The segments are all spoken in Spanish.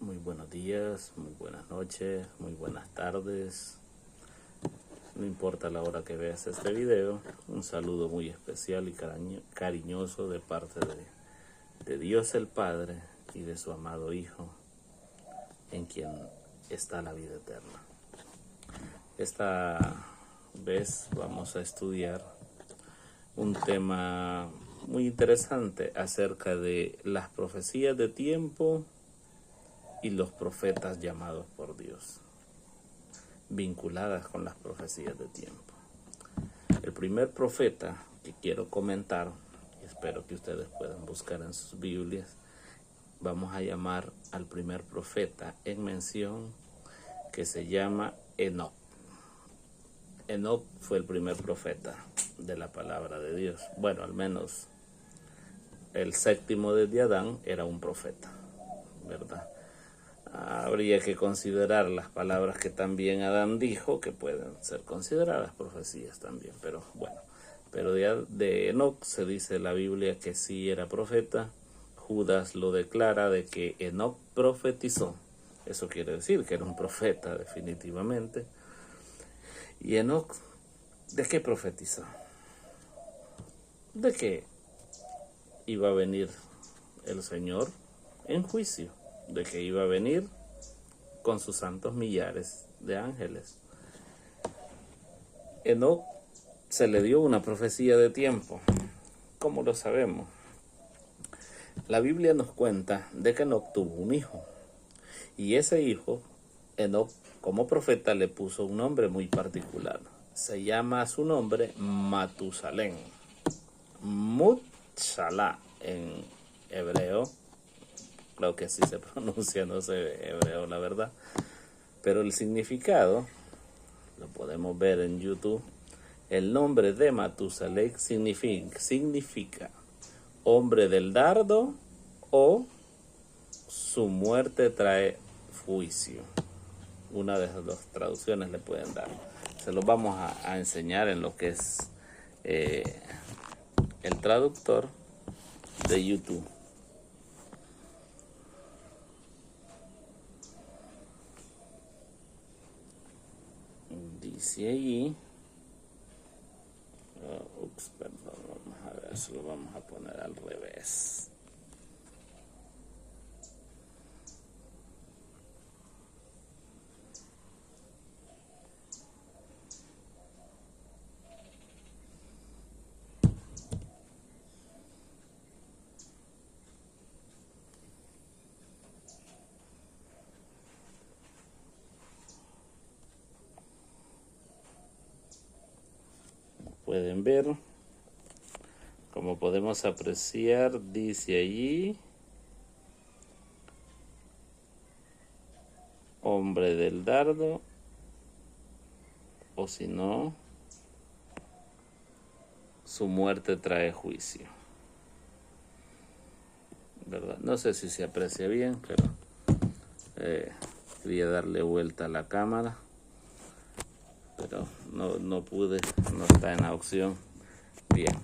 Muy buenos días, muy buenas noches, muy buenas tardes. No importa la hora que veas este video, un saludo muy especial y cariñoso de parte de Dios el Padre y de su amado Hijo, en quien está la vida eterna. Esta vez vamos a estudiar un tema muy interesante acerca de las profecías de tiempo y los profetas llamados por Dios, vinculadas con las profecías de tiempo. El primer profeta que quiero comentar, y espero que ustedes puedan buscar en sus Biblias, vamos a llamar al primer profeta en mención, que se llama Enoc. Enoc fue el primer profeta de la palabra de Dios. Bueno, al menos el séptimo desde Adán era un profeta, ¿verdad? Habría que considerar las palabras que también Adán dijo, que pueden ser consideradas profecías también, pero bueno. Pero de Enoc se dice en la Biblia que sí era profeta. Judas lo declara de que Enoc profetizó. Eso quiere decir que era un profeta definitivamente. ¿Y Enoc de qué profetizó? De que iba a venir el Señor en juicio, de que iba a venir con sus santos millares de ángeles. Enoc se le dio una profecía de tiempo. ¿Cómo lo sabemos? La Biblia nos cuenta de que Enoc tuvo un hijo, y ese hijo, Enoc, como profeta, le puso un nombre muy particular. Se llama su nombre Matusalén. Mutsalá en hebreo. Creo que así se pronuncia, no sé hebreo la verdad. Pero el significado, lo podemos ver en YouTube. El nombre de Matusalén significa hombre del dardo, o su muerte trae juicio. Una de esas dos traducciones le pueden dar. Se los vamos a enseñar en lo que es el traductor de YouTube. Dice allí, perdón, vamos a ver, se lo vamos a poner al revés. Pueden ver, como podemos apreciar, dice allí, hombre del dardo, o si no, su muerte trae juicio, ¿verdad? No sé si se aprecia bien, pero quería darle vuelta a la cámara, pero no pude, no está en la opción. Bien,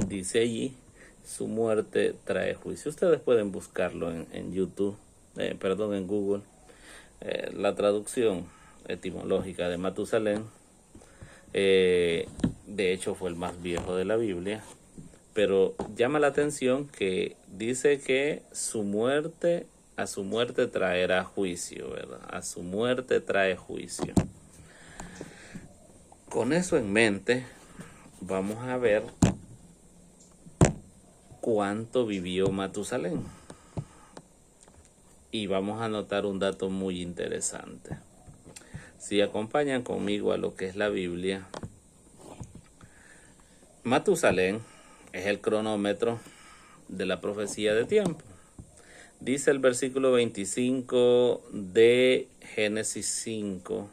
dice allí, su muerte trae juicio. Ustedes pueden buscarlo en YouTube, en Google. La traducción etimológica de Matusalén, de hecho fue el más viejo de la Biblia, pero llama la atención que dice que a su muerte traerá juicio, ¿verdad? A su muerte trae juicio. Con eso en mente, vamos a ver cuánto vivió Matusalén. Y vamos a notar un dato muy interesante. Si acompañan conmigo a lo que es la Biblia, Matusalén es el cronómetro de la profecía de tiempo. Dice el versículo 25 de Génesis 5,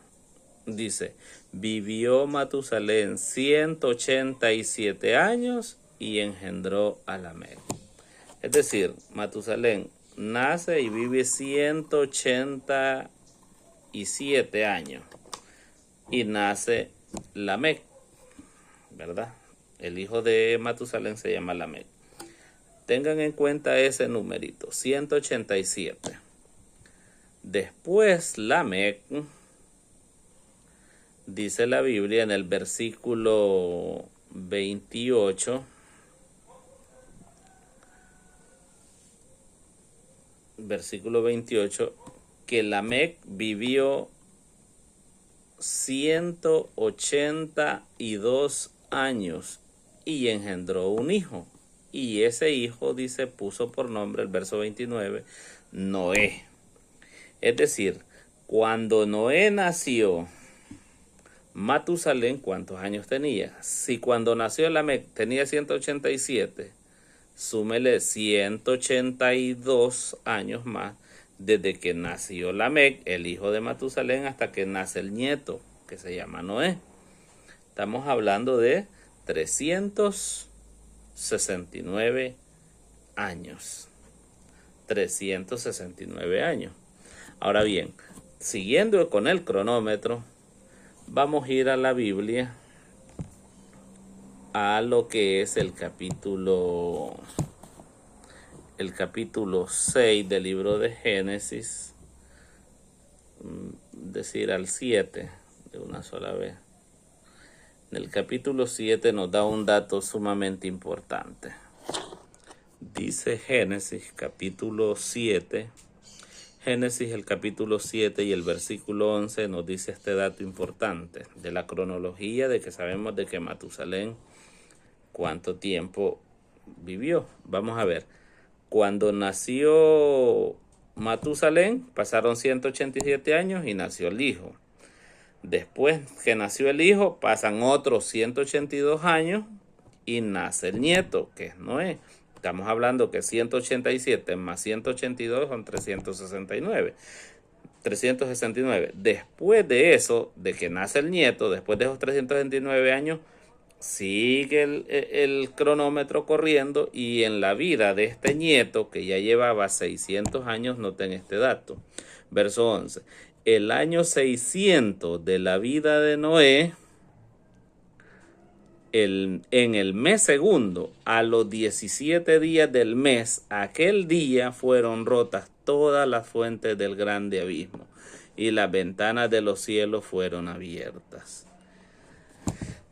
dice, vivió Matusalén 187 años y engendró a Lamec. Es decir, Matusalén nace y vive 187 años y nace Lamec, ¿verdad? El hijo de Matusalén se llama Lamec. Tengan en cuenta ese numerito, 187. Después Lamec, dice la Biblia en el versículo 28, que Lamec vivió 182 años y engendró un hijo. Y ese hijo, dice, puso por nombre, el verso 29, Noé. Es decir, cuando Noé nació, Matusalén, ¿cuántos años tenía? Si cuando nació Lamec tenía 187, súmele 182 años más desde que nació Lamec, el hijo de Matusalén, hasta que nace el nieto, que se llama Noé. Estamos hablando de 369 años. 369 años. Ahora bien, siguiendo con el cronómetro, vamos a ir a la Biblia, a lo que es el capítulo 6 del libro de Génesis, decir al 7 de una sola vez. En el capítulo 7 nos da un dato sumamente importante. Dice Génesis capítulo 7, Génesis el capítulo 7 y el versículo 11 nos dice este dato importante de la cronología, de que sabemos de que Matusalén cuánto tiempo vivió. Vamos a ver. Cuando nació Matusalén, pasaron 187 años y nació el hijo. Después que nació el hijo, pasan otros 182 años y nace el nieto, que es Noé. Estamos hablando que 187 más 182 son 369. Después de eso, de que nace el nieto, después de esos 369 años, sigue el cronómetro corriendo, y en la vida de este nieto, que ya llevaba 600 años, noten este dato. Verso 11. El año 600 de la vida de Noé, en el mes segundo, a los 17 días del mes, aquel día fueron rotas todas las fuentes del grande abismo, y las ventanas de los cielos fueron abiertas.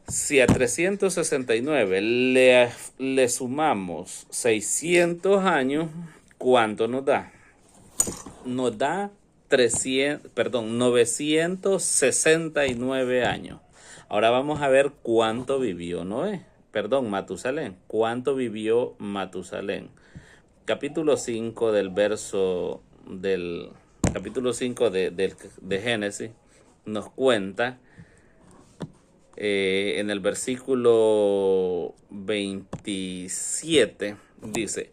Si a 369 le sumamos 600 años, ¿cuánto nos da? Nos da 969 años. Ahora vamos a ver cuánto vivió Matusalén. ¿Cuánto vivió Matusalén? Capítulo 5 del verso del capítulo 5 de Génesis nos cuenta en el versículo 27, dice: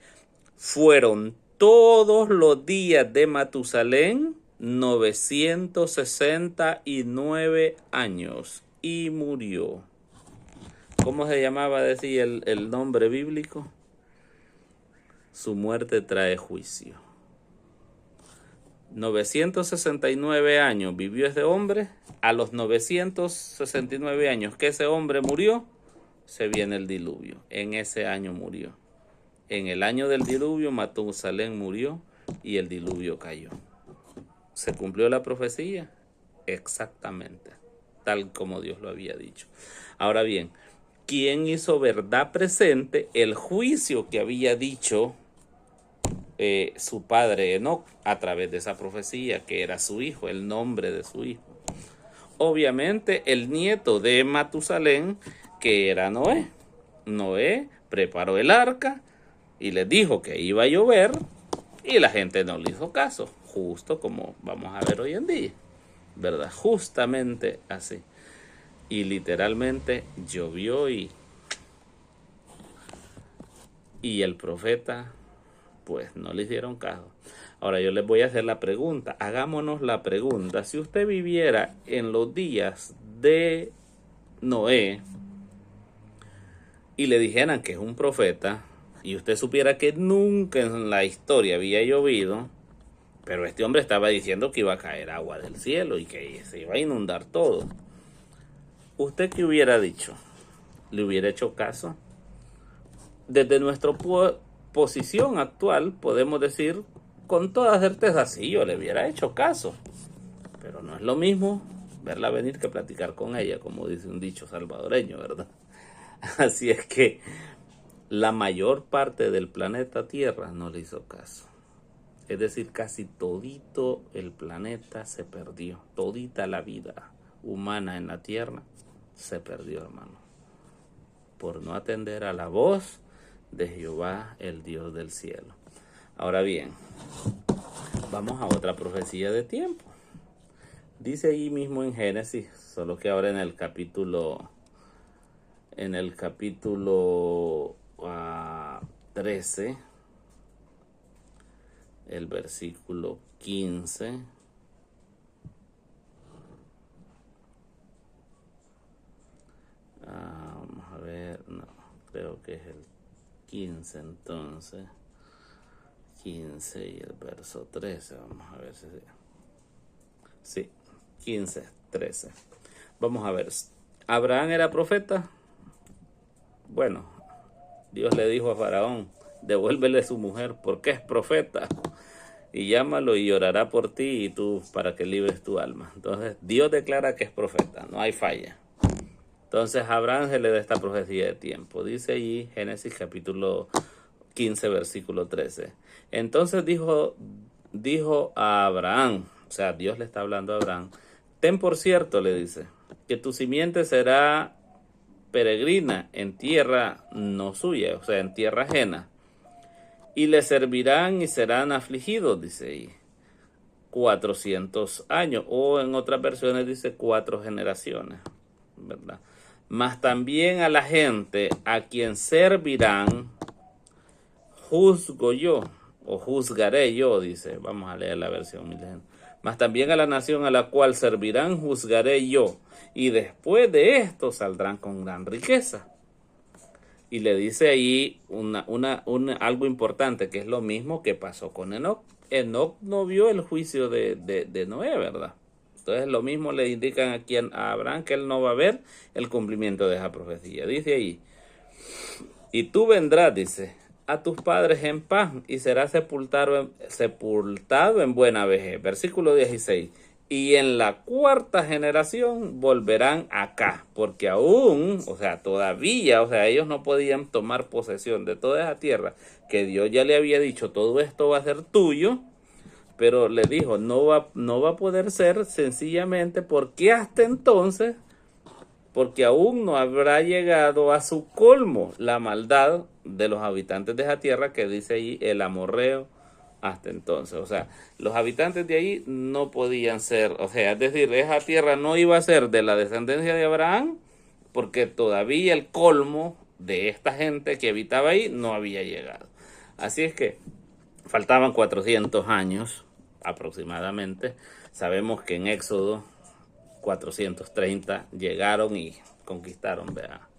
fueron todos los días de Matusalén 969 años y murió. ¿Cómo se llamaba, decía el nombre bíblico? Su muerte trae juicio. 969 años vivió ese hombre. A los 969 años que ese hombre murió, se viene el diluvio. En ese año murió. En el año del diluvio, Matusalén murió y el diluvio cayó. ¿Se cumplió la profecía? Exactamente, tal como Dios lo había dicho. Ahora bien, ¿quién hizo verdad presente el juicio que había dicho su padre Enoc a través de esa profecía, que era su hijo, el nombre de su hijo? Obviamente el nieto de Matusalén, que era Noé. Noé preparó el arca y les dijo que iba a llover, y la gente no le hizo caso, justo como vamos a ver hoy en día, ¿verdad? Justamente así. Y literalmente llovió y el profeta, pues no le hicieron caso. Ahora yo les voy a hacer la pregunta, hagámonos la pregunta: si usted viviera en los días de Noé y le dijeran que es un profeta, y usted supiera que nunca en la historia había llovido, pero este hombre estaba diciendo que iba a caer agua del cielo y que se iba a inundar todo, ¿usted qué hubiera dicho? ¿Le hubiera hecho caso? Desde nuestra posición actual podemos decir con toda certeza, sí, yo le hubiera hecho caso. Pero no es lo mismo verla venir que platicar con ella, como dice un dicho salvadoreño, ¿verdad? Así es que la mayor parte del planeta Tierra no le hizo caso. Es decir, casi todito el planeta se perdió. Todita la vida humana en la Tierra se perdió, hermano, por no atender a la voz de Jehová, el Dios del cielo. Ahora bien, vamos a otra profecía de tiempo. Dice ahí mismo en Génesis, solo que ahora en el capítulo 13, el versículo 15. Vamos a ver, no, creo que es el 15 entonces. 15 y el verso 13, vamos a ver si... Sí, 15, 13. Vamos a ver, ¿Abraham era profeta? Bueno, Dios le dijo a Faraón, devuélvele su mujer porque es profeta, y llámalo y orará por ti y tú para que libres tu alma. Entonces Dios declara que es profeta, no hay falla. Entonces a Abraham se le da esta profecía de tiempo. Dice allí Génesis capítulo 15 versículo 13. Entonces dijo a Abraham, o sea, Dios le está hablando a Abraham, ten por cierto, le dice, que tu simiente será peregrina en tierra no suya, o sea, en tierra ajena, y le servirán y serán afligidos, dice ahí, 400 años, o en otras versiones dice 4 generaciones, ¿verdad? Mas también a la gente a quien servirán, juzgo yo, o juzgaré yo, dice, vamos a leer la versión milenio. Mas también a la nación a la cual servirán, juzgaré yo, y después de esto saldrán con gran riqueza. Y le dice ahí algo importante, que es lo mismo que pasó con Enoc. Enoc no vio el juicio de Noé, ¿verdad? Entonces lo mismo le indican aquí a Abraham, que él no va a ver el cumplimiento de esa profecía. Dice ahí, y tú vendrás, dice, a tus padres en paz y serás sepultado en buena vejez. Versículo 16. Y en la 4ª generación volverán acá, porque aún, o sea, todavía, o sea, ellos no podían tomar posesión de toda esa tierra que Dios ya le había dicho, todo esto va a ser tuyo, pero le dijo, no va a poder ser sencillamente porque hasta entonces, porque aún no habrá llegado a su colmo la maldad de los habitantes de esa tierra que dice ahí el amorreo hasta entonces. O sea, los habitantes de ahí no podían ser, o sea, es decir, esa tierra no iba a ser de la descendencia de Abraham porque todavía el colmo de esta gente que habitaba ahí no había llegado. Así es que faltaban 400 años aproximadamente. Sabemos que en Éxodo 430 llegaron y conquistaron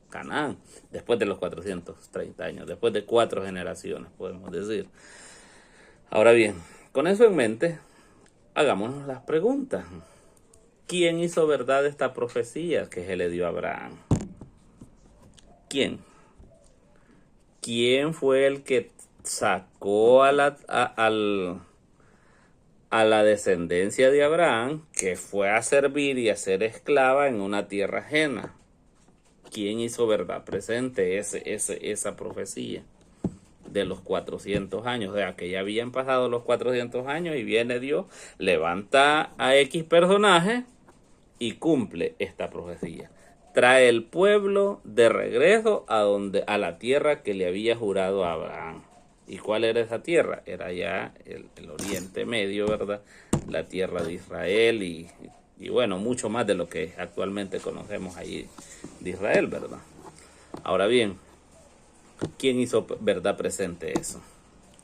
Canaán, después de los 430 años, después de 4 generaciones, podemos decir. Ahora bien, con eso en mente, hagámonos las preguntas. ¿Quién hizo verdad esta profecía que se le dio a Abraham? ¿Quién? ¿Quién fue el que sacó a la descendencia de Abraham, que fue a servir y a ser esclava en una tierra ajena? ¿Quién hizo verdad presente esa profecía de los 400 años? O sea, que ya habían pasado los 400 años y viene Dios, levanta a X personaje y cumple esta profecía. Trae el pueblo de regreso a la tierra que le había jurado a Abraham. ¿Y cuál era esa tierra? Era ya el Oriente Medio, ¿verdad? La tierra de Israel y bueno, mucho más de lo que actualmente conocemos ahí de Israel, ¿verdad? Ahora bien, ¿quién hizo verdad presente eso?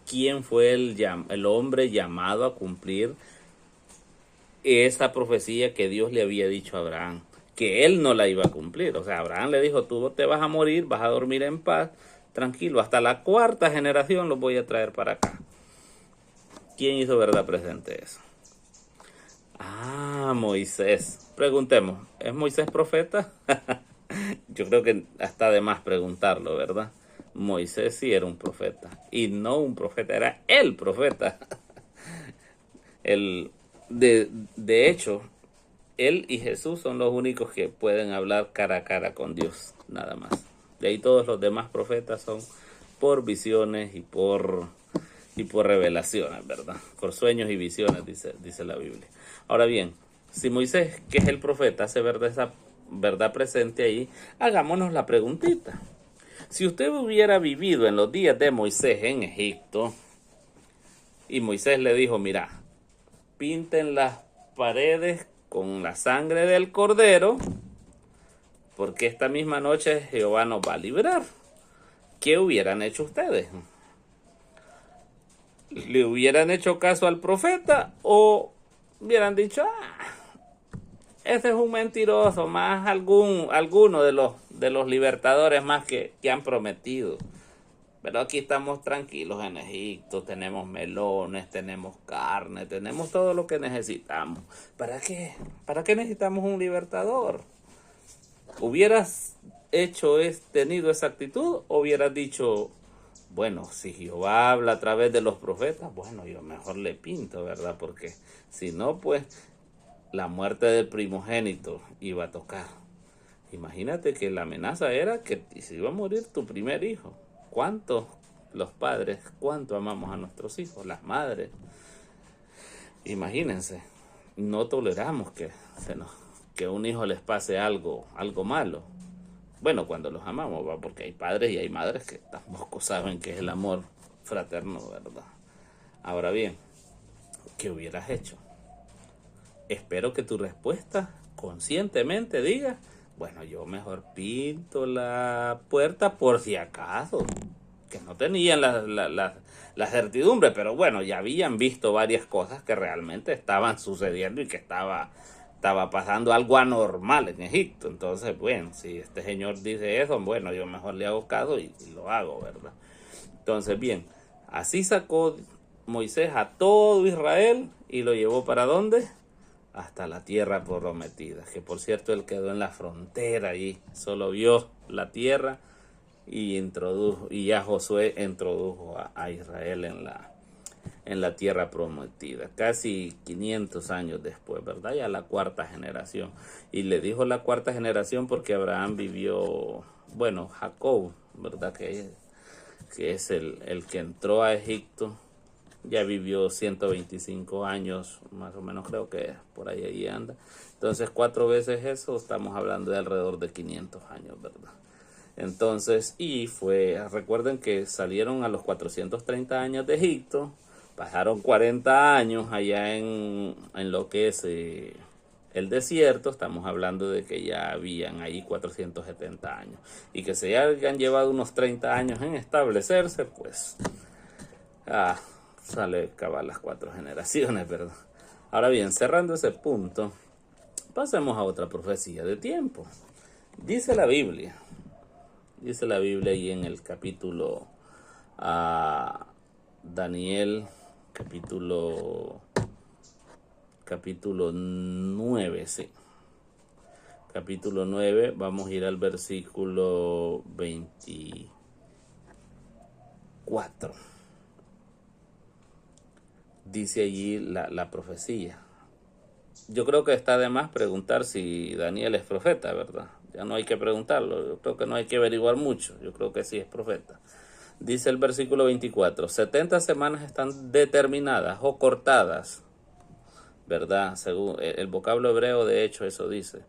¿Quién fue el hombre llamado a cumplir esa profecía que Dios le había dicho a Abraham? Que él no la iba a cumplir. O sea, Abraham le dijo, tú te vas a morir, vas a dormir en paz, tranquilo, hasta la 4ª generación los voy a traer para acá. ¿Quién hizo verdad presente eso? Moisés. Preguntemos, ¿es Moisés profeta? Yo creo que está de más preguntarlo, ¿verdad? Moisés sí era un profeta, y no un profeta, era el profeta. De hecho, él y Jesús son los únicos que pueden hablar cara a cara con Dios, nada más. De ahí todos los demás profetas son por visiones y por revelaciones, ¿verdad? Por sueños y visiones, dice la Biblia. Ahora bien, si Moisés, que es el profeta, hace ver esa verdad presente ahí, hagámonos la preguntita. Si usted hubiera vivido en los días de Moisés en Egipto, y Moisés le dijo, mira, pinten las paredes con la sangre del cordero, porque esta misma noche Jehová nos va a librar. ¿Qué hubieran hecho ustedes? ¿Le hubieran hecho caso al profeta o hubieran dicho, ese es un mentiroso, más alguno de los libertadores más que han prometido? Pero aquí estamos tranquilos en Egipto, tenemos melones, tenemos carne, tenemos todo lo que necesitamos. ¿Para qué? ¿Para qué necesitamos un libertador? ¿Hubieras tenido esa actitud o hubieras dicho, bueno, si Jehová habla a través de los profetas, bueno, yo mejor le pinto, ¿verdad? Porque si no, pues la muerte del primogénito iba a tocar. Imagínate que la amenaza era que se iba a morir tu primer hijo. ¿Cuánto los padres, cuánto amamos a nuestros hijos, las madres? Imagínense, no toleramos que a un hijo les pase algo malo. Bueno, cuando los amamos, ¿va? Porque hay padres y hay madres que tampoco saben qué es el amor fraterno, ¿verdad? Ahora bien, ¿qué hubieras hecho? Espero que tu respuesta conscientemente diga, bueno, yo mejor pinto la puerta por si acaso, que no tenían la certidumbre, pero bueno, ya habían visto varias cosas que realmente estaban sucediendo y que estaba pasando algo anormal en Egipto. Entonces, bueno, si este señor dice eso, bueno, yo mejor le hago caso y lo hago, ¿verdad? Entonces, bien, así sacó Moisés a todo Israel y lo llevó ¿para dónde? Hasta la tierra prometida, que por cierto él quedó en la frontera y solo vio la tierra y ya Josué introdujo a Israel en la tierra prometida, casi 500 años después, ¿verdad? Ya la cuarta generación. Y le dijo la cuarta generación porque Abraham vivió, bueno, Jacob, ¿verdad? Que es el que entró a Egipto. Ya vivió 125 años, más o menos, creo que por ahí anda. Entonces, 4 veces eso, estamos hablando de alrededor de 500 años, ¿verdad? Entonces, recuerden que salieron a los 430 años de Egipto, pasaron 40 años allá en lo que es el desierto, estamos hablando de que ya habían ahí 470 años. Y que se hayan llevado unos 30 años en establecerse, pues... sale cabal las 4 generaciones, ¿verdad? Ahora bien, cerrando ese punto, pasemos a otra profecía de tiempo. Dice la Biblia ahí en el capítulo Daniel, capítulo 9, sí. Capítulo 9, vamos a ir al versículo 24. Dice allí la profecía. Yo creo que está de más preguntar si Daniel es profeta, ¿verdad? Ya no hay que preguntarlo, yo creo que no hay que averiguar mucho, yo creo que sí es profeta. Dice el versículo 24, 70 semanas están determinadas o cortadas, ¿verdad? Según el vocablo hebreo, de hecho, eso dice,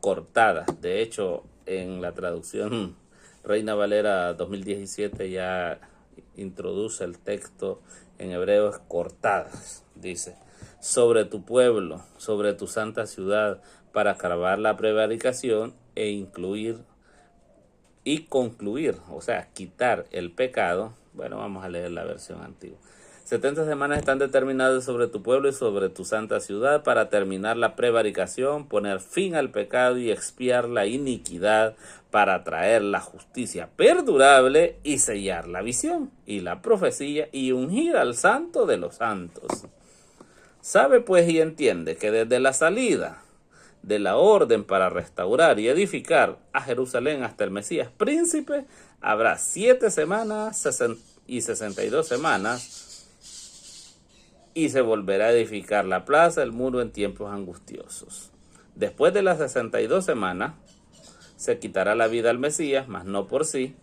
cortadas. De hecho, en la traducción Reina Valera 2017 ya introduce el texto en hebreo, cortadas, dice, sobre tu pueblo, sobre tu santa ciudad, para acabar la prevaricación e concluir, o sea, quitar el pecado. Bueno, vamos a leer la versión antigua. 70 semanas están determinadas sobre tu pueblo y sobre tu santa ciudad para terminar la prevaricación, poner fin al pecado y expiar la iniquidad, para traer la justicia perdurable y sellar la visión y la profecía y ungir al santo de los santos. Sabe pues y entiende que desde la salida de la orden para restaurar y edificar a Jerusalén hasta el Mesías príncipe, habrá 7 semanas y 62 semanas y se volverá a edificar la plaza, el muro en tiempos angustiosos. Después de las 62 semanas, se quitará la vida al Mesías, mas no por sí,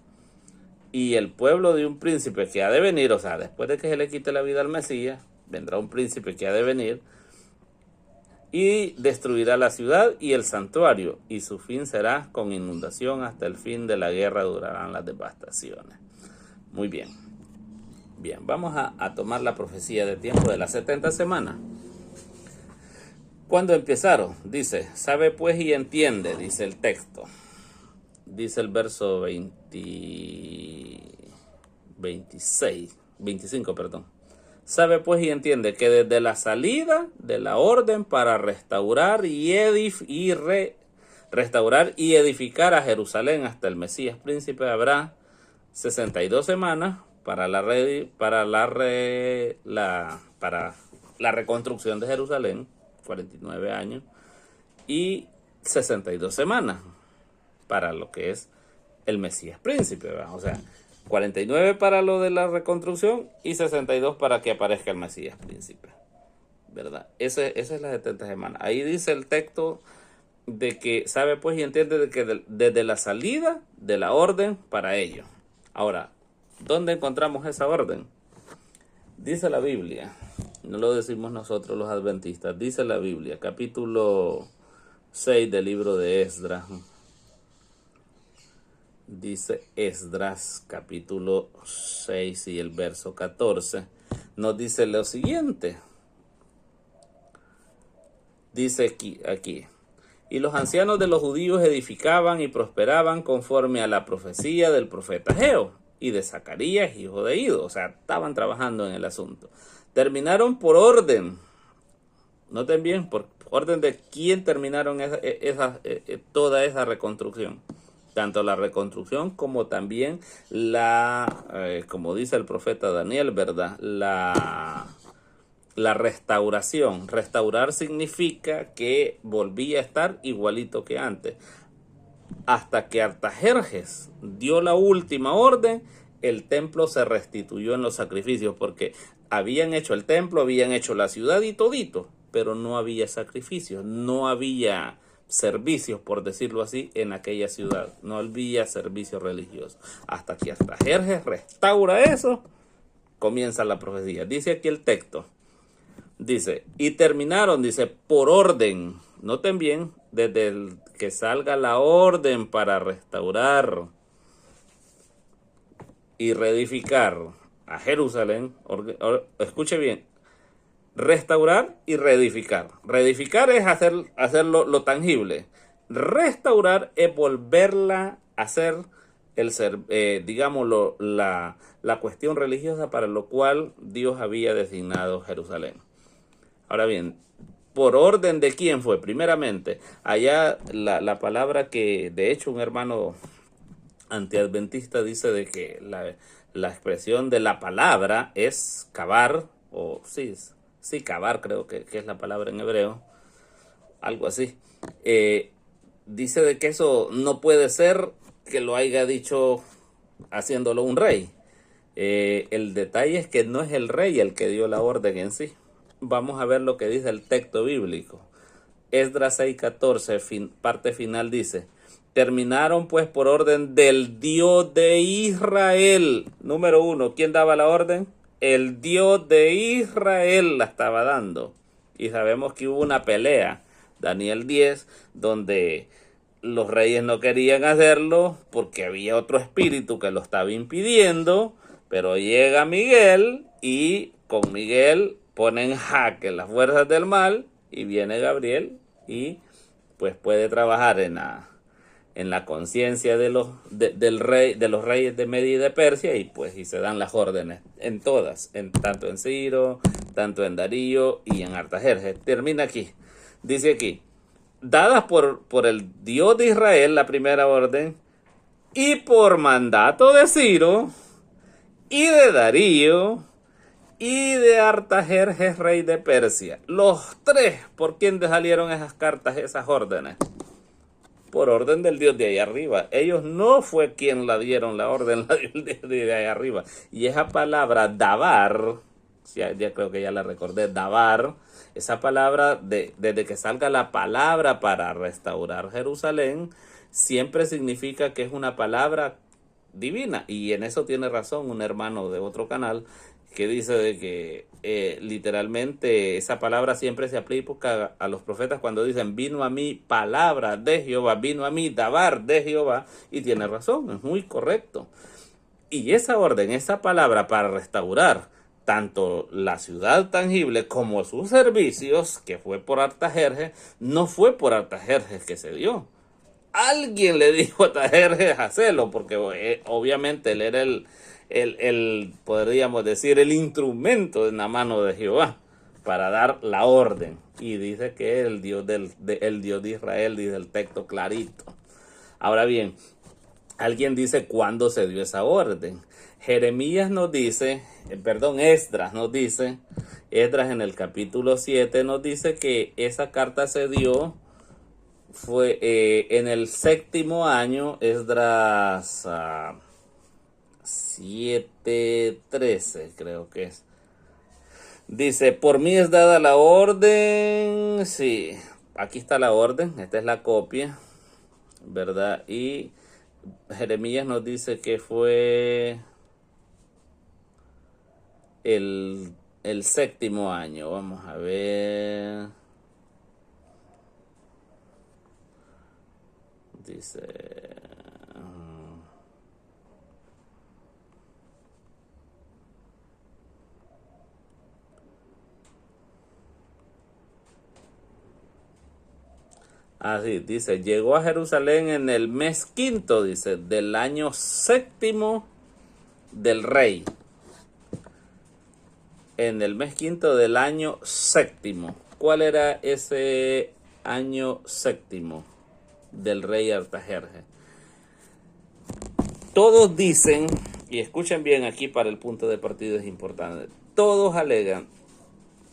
y el pueblo de un príncipe que ha de venir, o sea, después de que se le quite la vida al Mesías, vendrá un príncipe que ha de venir, y destruirá la ciudad y el santuario, y su fin será con inundación. Hasta el fin de la guerra durarán las devastaciones. Muy bien. Bien, vamos a tomar la profecía de tiempo de las 70 semanas. ¿Cuándo empezaron? Dice, sabe pues y entiende, dice el texto. Dice el verso 25, perdón. Sabe pues y entiende que desde la salida de la orden para restaurar y edificar a Jerusalén hasta el Mesías príncipe habrá 62 semanas para la reconstrucción de Jerusalén, 49 años, y 62 semanas para lo que es el Mesías príncipe, ¿verdad? O sea, 49 para lo de la reconstrucción y 62 para que aparezca el Mesías príncipe, ¿verdad? Esa es la 70 semanas. Ahí dice el texto de que sabe pues y entiende de que desde la salida de la orden para ello. Ahora, ¿dónde encontramos esa orden? Dice la Biblia, no lo decimos nosotros los adventistas, dice la Biblia, capítulo 6 del libro de Esdras. Dice Esdras, capítulo 6 y el verso 14, nos dice lo siguiente. Dice aquí, y los ancianos de los judíos edificaban y prosperaban conforme a la profecía del profeta Ageo y de Zacarías, hijo de Ido. O sea, estaban trabajando en el asunto. Terminaron por orden. Noten bien, por orden de quién terminaron toda esa reconstrucción. Tanto la reconstrucción como también como dice el profeta Daniel, ¿verdad? La restauración. Restaurar significa que volvía a estar igualito que antes. Hasta que Artajerjes dio la última orden, el templo se restituyó en los sacrificios, porque habían hecho el templo, habían hecho la ciudad y todito, pero no había sacrificios, no había servicios, por decirlo así, en aquella ciudad. No había servicio religioso. Hasta que Artajerjes restaura eso, comienza la profecía. Dice aquí el texto. Dice, y terminaron, dice, por orden. Noten bien, desde que salga la orden para restaurar y reedificar a Jerusalén. Escuche bien. Restaurar y reedificar. Reedificar es hacerlo lo tangible. Restaurar es volverla a hacer la cuestión religiosa para lo cual Dios había designado Jerusalén. Ahora bien, ¿por orden de quién fue? Primeramente, allá la palabra que de hecho un hermano antiadventista dice de que la expresión de la palabra es cavar, o sí, cavar creo que es la palabra en hebreo, algo así. Dice de que eso no puede ser que lo haya dicho haciéndolo un rey. El detalle es que no es el rey el que dio la orden en sí. Vamos a ver lo que dice el texto bíblico. Esdras 6:14, parte final dice: terminaron pues por orden del Dios de Israel. Número 1, ¿quién daba la orden? El Dios de Israel la estaba dando. Y sabemos que hubo una pelea, Daniel 10, donde los reyes no querían hacerlo porque había otro espíritu que lo estaba impidiendo, pero llega Miguel y con Miguel ponen en jaque las fuerzas del mal y viene Gabriel y pues puede trabajar en la conciencia de los reyes de Media y de Persia y se dan las órdenes en todas, tanto en Ciro, tanto en Darío y en Artajerjes. Termina aquí, dice aquí: dadas por el Dios de Israel la primera orden, y por mandato de Ciro y de Darío y de Artajerjes, rey de Persia. Los tres, ¿por quién salieron esas cartas, esas órdenes? Por orden del Dios de ahí arriba. Ellos no fue quien la dieron la orden, la dio el Dios de ahí arriba. Y esa palabra dabar ya creo que ya la recordé, davar, esa palabra, desde que salga la palabra para restaurar Jerusalén, siempre significa que es una palabra divina. Y en eso tiene razón un hermano de otro canal que dice de que literalmente esa palabra siempre se aplica a los profetas cuando dicen vino a mí palabra de Jehová, vino a mí davar de Jehová, y tiene razón, es muy correcto. Y esa orden, esa palabra para restaurar tanto la ciudad tangible como sus servicios, que fue por Artajerjes, no fue por Artajerjes que se dio. Alguien le dijo a Artajerjes hacerlo, porque obviamente él era podríamos decir, el instrumento en la mano de Jehová para dar la orden. Y dice que es el Dios el Dios de Israel, dice el texto clarito. Ahora bien, alguien dice cuándo se dio esa orden. Jeremías nos dice, Esdras nos dice, Esdras en el capítulo 7 nos dice que esa carta se dio fue en el 7º año, Esdras 7:13 creo que es. Dice, por mí es dada la orden, sí, aquí está la orden, esta es la copia, ¿verdad? Y Jeremías nos dice que fue el 7º año, vamos a ver. Dice... Así dice, llegó a Jerusalén en el mes quinto, dice, del año 7º del rey. En el mes quinto del año 7º. ¿Cuál era ese año 7º del rey Artajerjes? Todos dicen, y escuchen bien aquí para el punto de partida es importante, todos alegan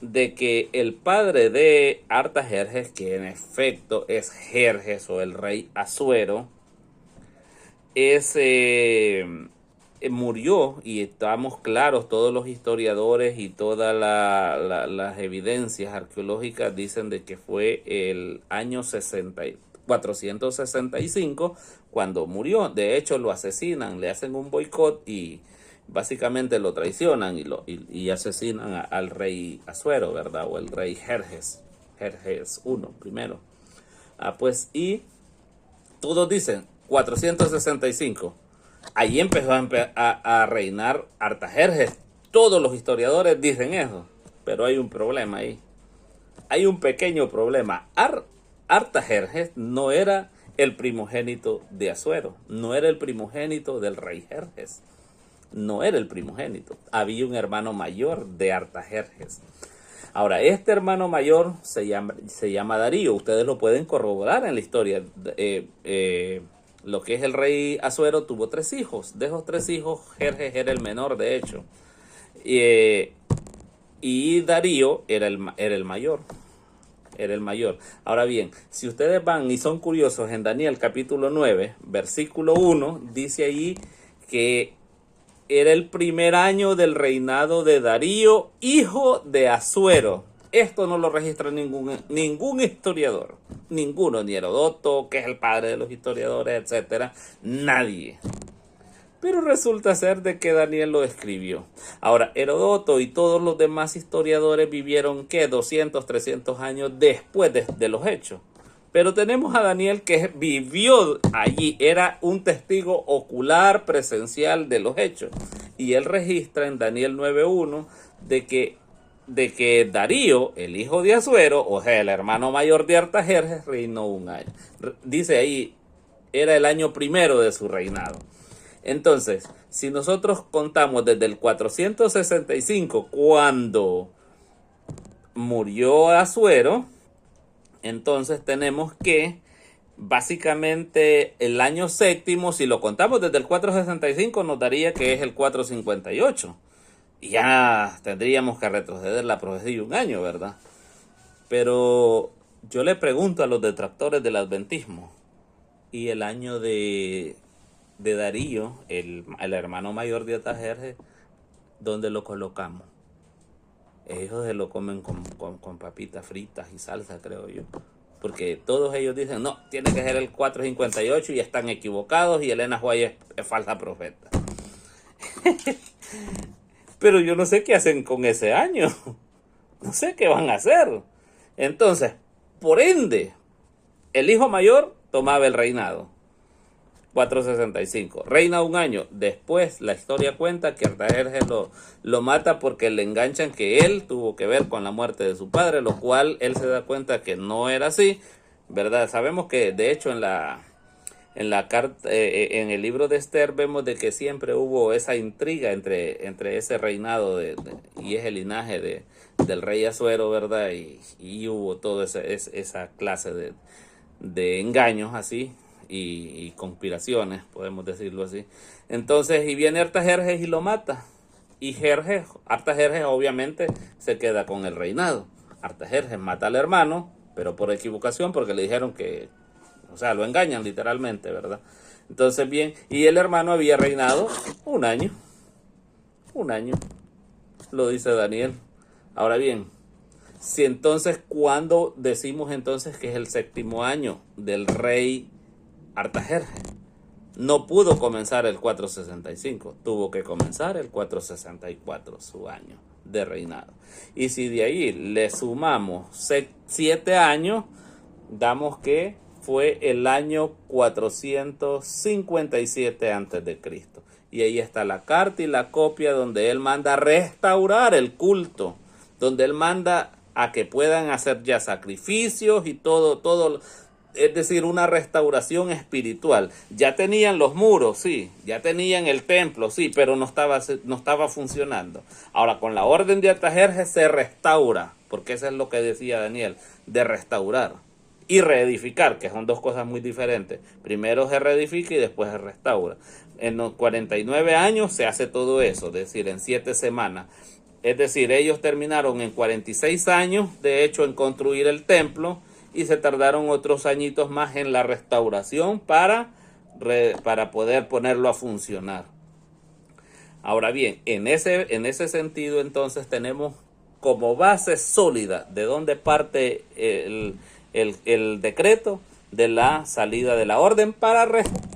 de que el padre de Artajerjes, que en efecto es Jerjes o el rey Asuero, murió, y estamos claros, todos los historiadores y todas las evidencias arqueológicas dicen de que fue el año 465 cuando murió. De hecho lo asesinan, le hacen un boicot y básicamente lo traicionan y asesinan al rey Asuero, ¿verdad? O el rey Jerjes I primero. Pues, y todos dicen 465. Ahí empezó a reinar Artajerjes. Todos los historiadores dicen eso, pero hay un problema ahí. Hay un pequeño problema. Artajerjes no era el primogénito de Asuero, no era el primogénito del rey Jerjes. No era el primogénito. Había un hermano mayor de Artajerjes. Ahora, este hermano mayor se llama Darío. Ustedes lo pueden corroborar en la historia. Lo que es el rey Asuero tuvo 3 hijos. De esos 3 hijos, Jerjes era el menor, de hecho. Y Darío era el mayor. Era el mayor. Ahora bien, si ustedes van y son curiosos en Daniel capítulo 9, versículo 1, dice ahí que era el primer año del reinado de Darío, hijo de Asuero. Esto no lo registra ningún historiador. Ninguno, ni Herodoto, que es el padre de los historiadores, etcétera. Nadie. Pero resulta ser de que Daniel lo escribió. Ahora, Herodoto y todos los demás historiadores vivieron, ¿qué? 200, 300 años después de los hechos. Pero tenemos a Daniel que vivió allí, era un testigo ocular presencial de los hechos. Y él registra en Daniel 9:1 de que Darío, el hijo de Asuero, o sea, el hermano mayor de Artajerjes, reinó un año. Dice ahí, era el año primero de su reinado. Entonces, si nosotros contamos desde el 465, cuando murió Asuero, entonces tenemos que básicamente el año 7º, si lo contamos desde el 465, nos daría que es el 458. Y ya tendríamos que retroceder la profecía un año, ¿verdad? Pero yo le pregunto a los detractores del adventismo, ¿y el año de Darío, el hermano mayor de Artajerjes, dónde lo colocamos? ellos se lo comen con papitas fritas y salsa, creo yo. Porque todos ellos dicen, no, tiene que ser el 458 y están equivocados y Elena White es falsa profeta. Pero yo no sé qué hacen con ese año. No sé qué van a hacer. Entonces, por ende, el hijo mayor tomaba el reinado. 465. Reina un año. Después la historia cuenta que Artajerjes lo mata porque le enganchan que él tuvo que ver con la muerte de su padre, lo cual él se da cuenta que no era así, ¿verdad? Sabemos que de hecho en la carta, en el libro de Esther vemos de que siempre hubo esa intriga entre ese reinado y ese linaje del rey Asuero, ¿verdad? Y hubo toda esa clase de engaños así y conspiraciones, podemos decirlo así. Entonces, y viene Artajerjes y lo mata. Y Artajerjes obviamente se queda con el reinado. Artajerjes mata al hermano, pero por equivocación, porque le dijeron que, o sea, lo engañan literalmente, ¿verdad? Entonces, bien, y el hermano había reinado un año, lo dice Daniel. Ahora bien, si entonces, ¿cuándo decimos entonces que es el 7º año del rey Artajerjes? No pudo comenzar el 465, tuvo que comenzar el 464, su año de reinado. Y si de ahí le sumamos 7 años, damos que fue el año 457 a.C. Y ahí está la carta y la copia donde él manda restaurar el culto, donde él manda a que puedan hacer ya sacrificios y todo, es decir, una restauración espiritual. Ya tenían los muros, sí, ya tenían el templo, sí, pero no estaba funcionando. Ahora, con la orden de Artajerjes se restaura, porque eso es lo que decía Daniel, de restaurar y reedificar, que son dos cosas muy diferentes. Primero se reedifica y después se restaura. En los 49 años se hace todo eso, es decir, en 7 semanas. Es decir, ellos terminaron en 46 años, de hecho, en construir el templo, y se tardaron otros añitos más en la restauración para poder ponerlo a funcionar. Ahora bien, en ese sentido, entonces, tenemos como base sólida de dónde parte el decreto de la salida de la orden para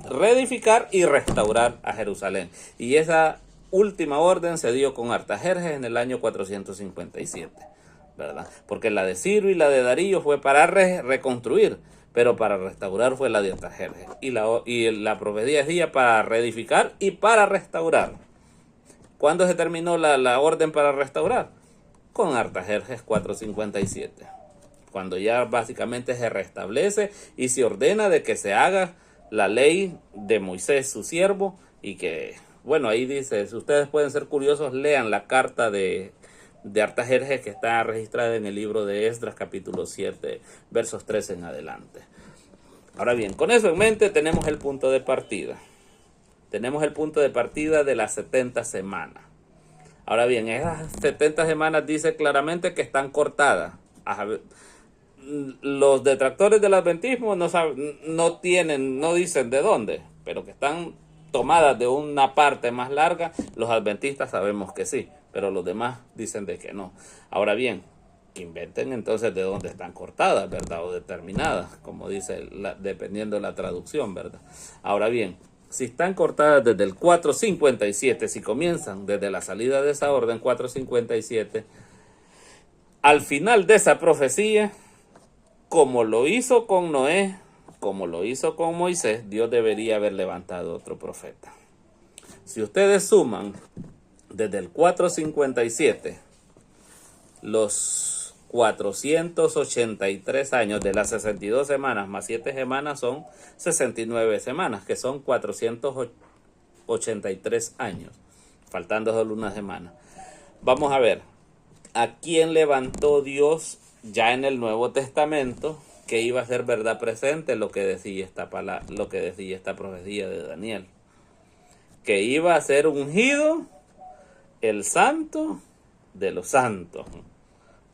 reedificar y restaurar a Jerusalén. Y esa última orden se dio con Artajerjes en el año 457, ¿verdad? Porque la de Ciro y la de Darío fue para reconstruir, pero para restaurar fue la de Artajerjes. Y la profecía decía para reedificar y para restaurar. ¿Cuándo se terminó la orden para restaurar? Con Artajerjes 457. Cuando ya básicamente se restablece y se ordena de que se haga la ley de Moisés, su siervo, y que, bueno, ahí dice, si ustedes pueden ser curiosos, lean la carta de Artajerjes que está registrada en el libro de Esdras, capítulo 7, versos 13 en adelante. Ahora bien, con eso en mente tenemos el punto de partida. Tenemos el punto de partida de las 70 semanas. Ahora bien, esas 70 semanas dice claramente que están cortadas. Los detractores del adventismo no dicen de dónde, pero que están tomadas de una parte más larga. Los adventistas sabemos que sí, pero los demás dicen de que no. Ahora bien, que inventen entonces de dónde están cortadas, ¿verdad? O determinadas, como dice, dependiendo de la traducción, ¿verdad? Ahora bien, si están cortadas desde el 457, si comienzan desde la salida de esa orden 457, al final de esa profecía, como lo hizo con Noé, como lo hizo con Moisés, Dios debería haber levantado otro profeta. Si ustedes suman desde el 457 los 483 años de las 62 semanas más 7 semanas son 69 semanas, que son 483 años, faltando solo una semana. Vamos a ver, ¿a quién levantó Dios ya en el Nuevo Testamento que iba a ser verdad presente lo que decía esta profecía de Daniel? Que iba a ser ungido el santo de los santos,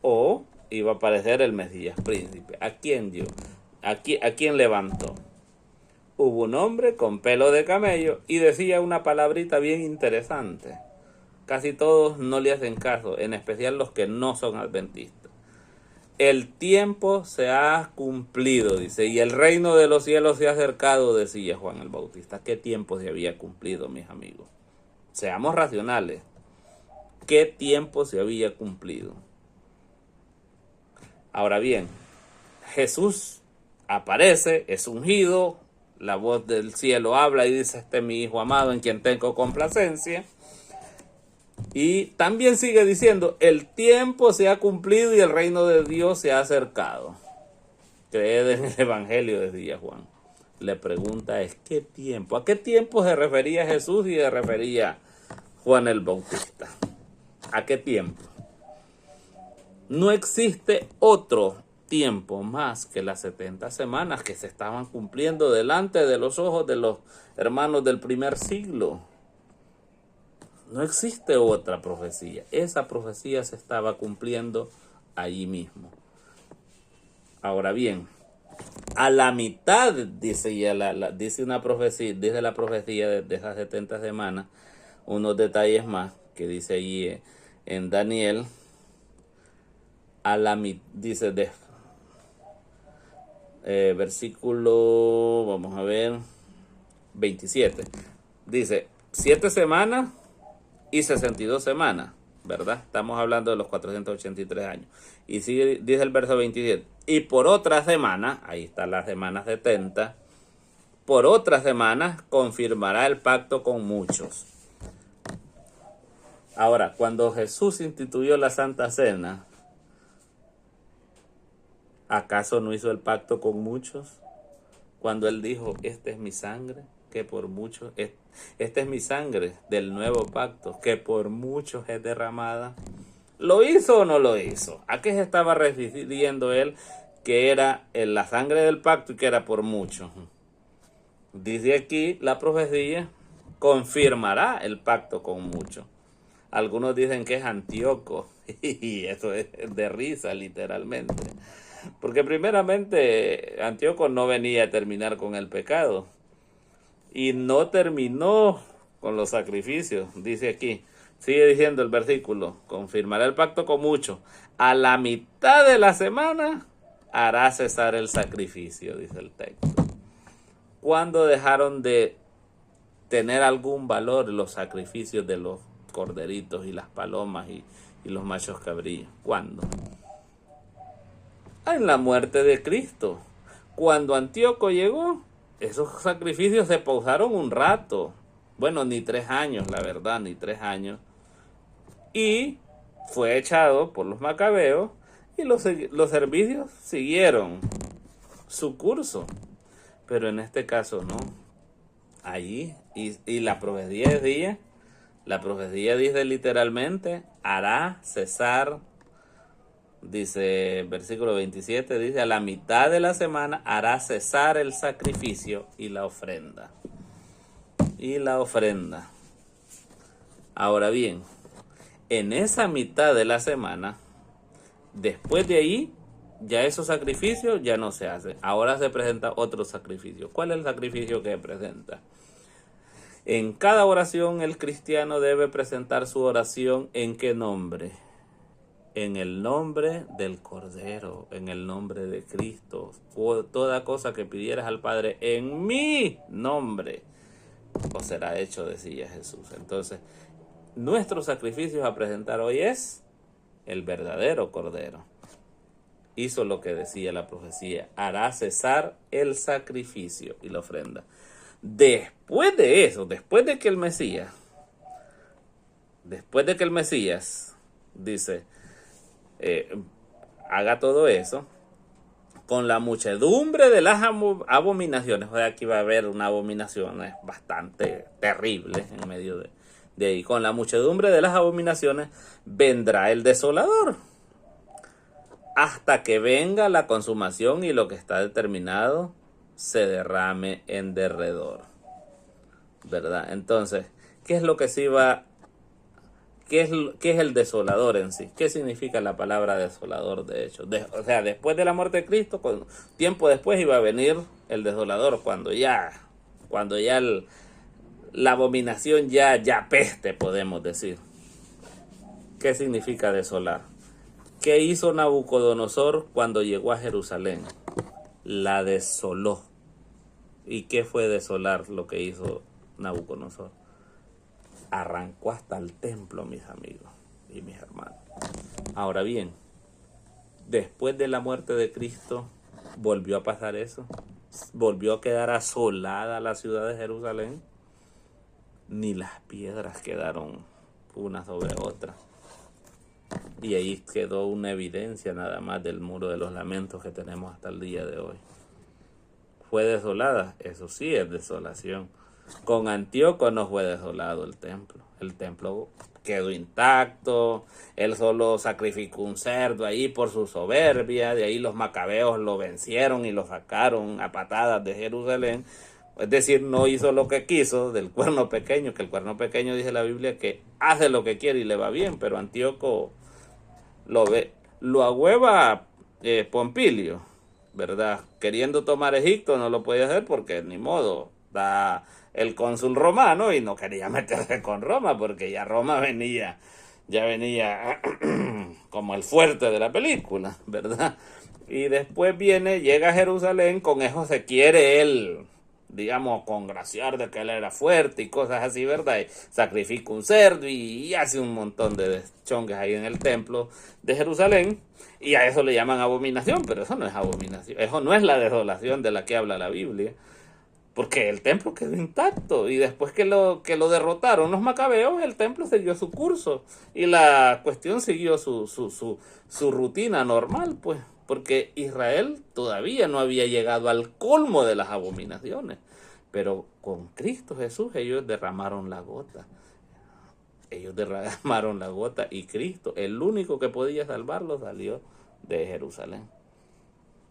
o iba a aparecer el Mesías príncipe. ¿A quién dio? ¿A quién levantó? Hubo un hombre con pelo de camello y decía una palabrita bien interesante. casi todos no le hacen caso, en especial los que no son adventistas. El tiempo se ha cumplido, dice, y el reino de los cielos se ha acercado, decía Juan el Bautista. ¿Qué tiempo se había cumplido, mis amigos? Seamos racionales. ¿Qué tiempo se había cumplido? Ahora bien, Jesús aparece, es ungido, la voz del cielo habla y dice: este es mi Hijo amado en quien tengo complacencia. Y también sigue diciendo: el tiempo se ha cumplido y el reino de Dios se ha acercado. Creed en el Evangelio, decía Juan. Le pregunta es: ¿qué tiempo? ¿A qué tiempo se refería Jesús y se refería Juan el Bautista? ¿A qué tiempo? No existe otro tiempo más que las 70 semanas que se estaban cumpliendo delante de los ojos de los hermanos del primer siglo. No existe otra profecía. Esa profecía se estaba cumpliendo allí mismo. Ahora bien, a la mitad, dice ya dice una profecía, dice la profecía de esas 70 semanas, unos detalles más que dice allí en Daniel. Dice versículo, vamos a ver, 27. Dice 7 semanas y 62 semanas, ¿verdad? Estamos hablando de los 483 años. Y sigue, dice el verso 27. Y por otra semana, ahí está la semana 70, por otra semana confirmará el pacto con muchos. Ahora, cuando Jesús instituyó la Santa Cena, ¿acaso no hizo el pacto con muchos? Cuando él dijo: esta es mi sangre, que por muchos, esta es mi sangre del nuevo pacto, que por muchos es derramada. ¿Lo hizo o no lo hizo? ¿A qué se estaba refiriendo él? Que era la sangre del pacto y que era por muchos. Dice aquí la profecía: confirmará el pacto con muchos. Algunos dicen que es Antíoco, y eso es de risa, literalmente. Porque primeramente Antíoco no venía a terminar con el pecado. Y no terminó con los sacrificios. Dice aquí, sigue diciendo el versículo: confirmará el pacto con muchos. A la mitad de la semana hará cesar el sacrificio, dice el texto. ¿Cuándo dejaron de tener algún valor los sacrificios de los corderitos y las palomas y los machos cabrillos? ¿Cuándo? En la muerte de Cristo. Cuando Antíoco llegó, esos sacrificios se pausaron un rato. Bueno, ni 3 años, la verdad, ni 3 años. Y fue echado por los macabeos y los servicios siguieron su curso. Pero en este caso no. Allí, y la profecía dice literalmente: hará cesar. Dice, versículo 27, dice: a la mitad de la semana hará cesar el sacrificio y la ofrenda. Y la ofrenda. Ahora bien, en esa mitad de la semana, después de ahí, ya esos sacrificios ya no se hacen. Ahora se presenta otro sacrificio. ¿Cuál es el sacrificio que se presenta? En cada oración el cristiano debe presentar su oración. ¿En qué nombre? En el nombre del Cordero, en el nombre de Cristo. Toda cosa que pidieras al Padre en mi nombre, os será hecho, decía Jesús. Entonces, nuestro sacrificio a presentar hoy es el verdadero Cordero. Hizo lo que decía la profecía: hará cesar el sacrificio y la ofrenda. Después de eso, después de que el Mesías, dice, haga todo eso, con la muchedumbre de las abominaciones. O sea, aquí va a haber una abominación bastante terrible en medio de ahí. Con la muchedumbre de las abominaciones vendrá el desolador, hasta que venga la consumación y lo que está determinado se derrame en derredor, ¿verdad? Entonces, ¿qué es lo que sí va? ¿Qué es el desolador en sí? ¿Qué significa la palabra desolador, de hecho? O sea, después de la muerte de Cristo, tiempo después iba a venir el desolador, cuando ya la abominación ya peste, podemos decir. ¿Qué significa desolar? ¿Qué hizo Nabucodonosor cuando llegó a Jerusalén? La desoló. ¿Y qué fue desolar lo que hizo Nabucodonosor? Arrancó hasta el templo, mis amigos y mis hermanos. Ahora bien, después de la muerte de Cristo, ¿volvió a pasar eso? ¿Volvió a quedar asolada la ciudad de Jerusalén? Ni las piedras quedaron una sobre otra. Y ahí quedó una evidencia nada más del muro de los lamentos que tenemos hasta el día de hoy. ¿Fue desolada? Eso sí es desolación. Con Antíoco no fue desolado el templo. El templo quedó intacto. Él solo sacrificó un cerdo ahí por su soberbia. De ahí los macabeos lo vencieron y lo sacaron a patadas de Jerusalén. Es decir, no hizo lo que quiso del cuerno pequeño, que el cuerno pequeño dice la Biblia que hace lo que quiere y le va bien, pero Antíoco lo agüeva Pompilio, ¿verdad? Queriendo tomar Egipto no lo podía hacer porque ni modo, da el cónsul romano y no quería meterse con Roma porque ya Roma ya venía como el fuerte de la película, ¿verdad? Y después llega a Jerusalén, con eso se quiere él, digamos, congraciar de que él era fuerte y cosas así, ¿verdad? Y sacrifica un cerdo y hace un montón de chongues ahí en el templo de Jerusalén, y a eso le llaman abominación, pero eso no es abominación, eso no es la desolación de la que habla la Biblia, porque el templo quedó intacto, y después que lo derrotaron los macabeos, el templo siguió su curso, y la cuestión siguió su rutina normal, pues, porque Israel todavía no había llegado al colmo de las abominaciones, pero con Cristo Jesús ellos derramaron la gota. Ellos derramaron la gota y Cristo, el único que podía salvarlo, salió de Jerusalén.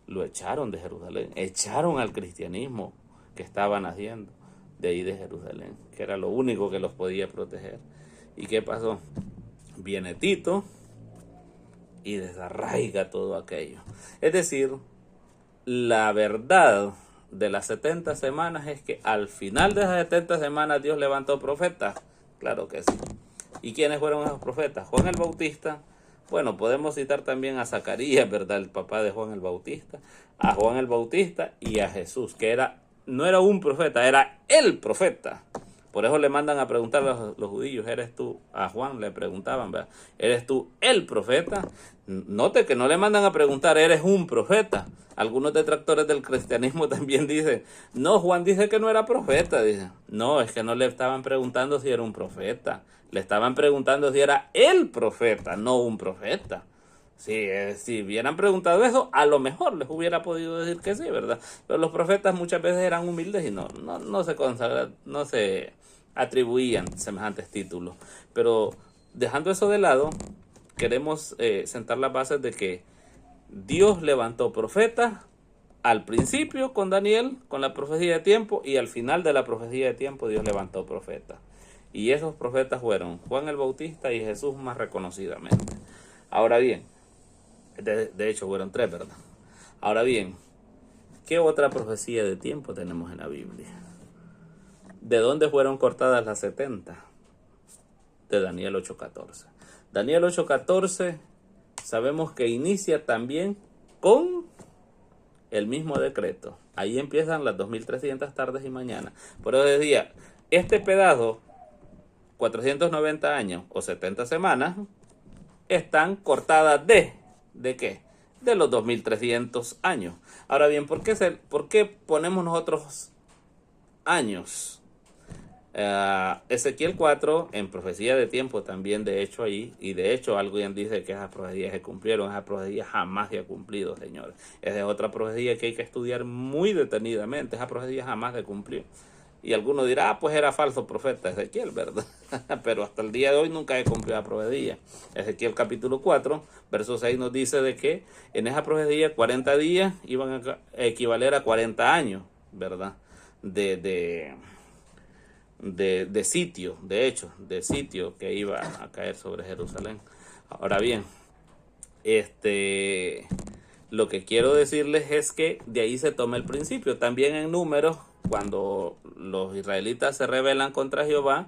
Lo echaron de Jerusalén, echaron al cristianismo que estaban haciendo de ahí de Jerusalén, que era lo único que los podía proteger. ¿Y qué pasó? Viene Tito y desarraiga todo aquello. Es decir, la verdad de las 70 semanas es que al final de esas 70 semanas Dios levantó profetas. Claro que sí. ¿Y quiénes fueron esos profetas? Juan el Bautista. Bueno, podemos citar también a Zacarías, ¿verdad? El papá de Juan el Bautista. A Juan el Bautista y a Jesús, que no era un profeta, era el profeta. Por eso le mandan a preguntar a los judíos, ¿eres tú? A Juan le preguntaban, ¿verdad? ¿Eres tú el profeta? Note que no le mandan a preguntar, ¿eres un profeta? Algunos detractores del cristianismo también dicen, no, Juan dice que no era profeta. Dicen, no, es que no le estaban preguntando si era un profeta. Le estaban preguntando si era el profeta, no un profeta. Si hubieran preguntado eso, a lo mejor les hubiera podido decir que sí, ¿verdad? Pero los profetas muchas veces eran humildes y no se consagraban, no se atribuían semejantes títulos. Pero dejando eso de lado, queremos sentar las bases de que Dios levantó profetas al principio con Daniel, con la profecía de tiempo, y al final de la profecía de tiempo Dios levantó profetas. Y esos profetas fueron Juan el Bautista y Jesús más reconocidamente. Ahora bien, de hecho fueron 3, ¿verdad? Ahora bien, ¿qué otra profecía de tiempo tenemos en la Biblia? ¿De dónde fueron cortadas las 70? De Daniel 8:14. Daniel 8:14 sabemos que inicia también con el mismo decreto. Ahí empiezan las 2300 tardes y mañanas. Por eso decía, este pedazo, 490 años o 70 semanas, están cortadas ¿de qué? De los 2300 años. Ahora bien, ¿por qué ponemos nosotros años? Ezequiel 4, en profecía de tiempo también, de hecho ahí, y de hecho alguien dice que esas profecías se cumplieron, esa profecía jamás se ha cumplido, señores. Esa es otra profecía que hay que estudiar muy detenidamente, esa profecía jamás se cumplió. Y alguno dirá, pues era falso profeta Ezequiel, ¿verdad? Pero hasta el día de hoy nunca se cumplió la profecía. Ezequiel capítulo 4, verso 6 nos dice de que en esa profecía 40 días iban a equivaler a 40 años, ¿verdad? De sitio, de hecho, de sitio que iba a caer sobre Jerusalén. Ahora bien, lo que quiero decirles es que de ahí se toma el principio. También en Números, cuando los israelitas se rebelan contra Jehová,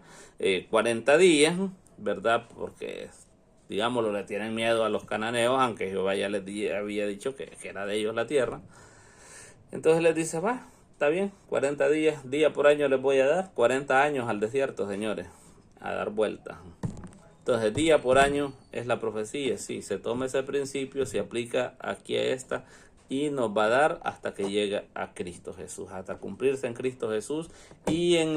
40 días, ¿verdad? Porque digámoslo, le tienen miedo a los cananeos, aunque Jehová ya les había dicho que era de ellos la tierra. Entonces les dice, va, está bien, 40 días, día por año les voy a dar, 40 años al desierto, señores, a dar vueltas. Entonces, día por año es la profecía, sí, se toma ese principio, se aplica aquí a esta y nos va a dar hasta que llegue a Cristo Jesús, hasta cumplirse en Cristo Jesús y en